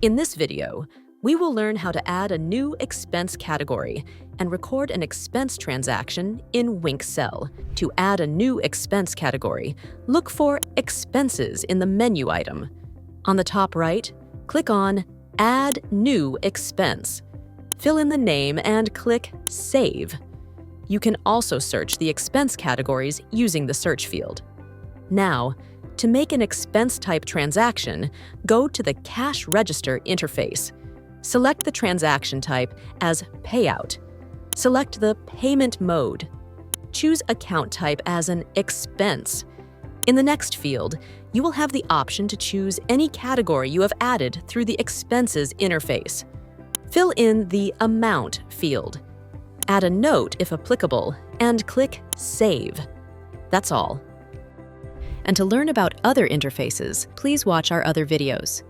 In this video, we will learn how to add a new expense category and record an expense transaction in WinkSell. To add a new expense category, look for Expenses in the menu item. On the top right, click on Add New Expense. Fill in the name and click Save. You can also search the expense categories using the search field. Now, to make an expense type transaction, go to the Cash Register interface. Select the transaction type as Payout. Select the Payment Mode. Choose Account type as an Expense. In the next field, you will have the option to choose any category you have added through the Expenses interface. Fill in the Amount field. Add a note if applicable, and click Save. That's all. And to learn about other interfaces, please watch our other videos.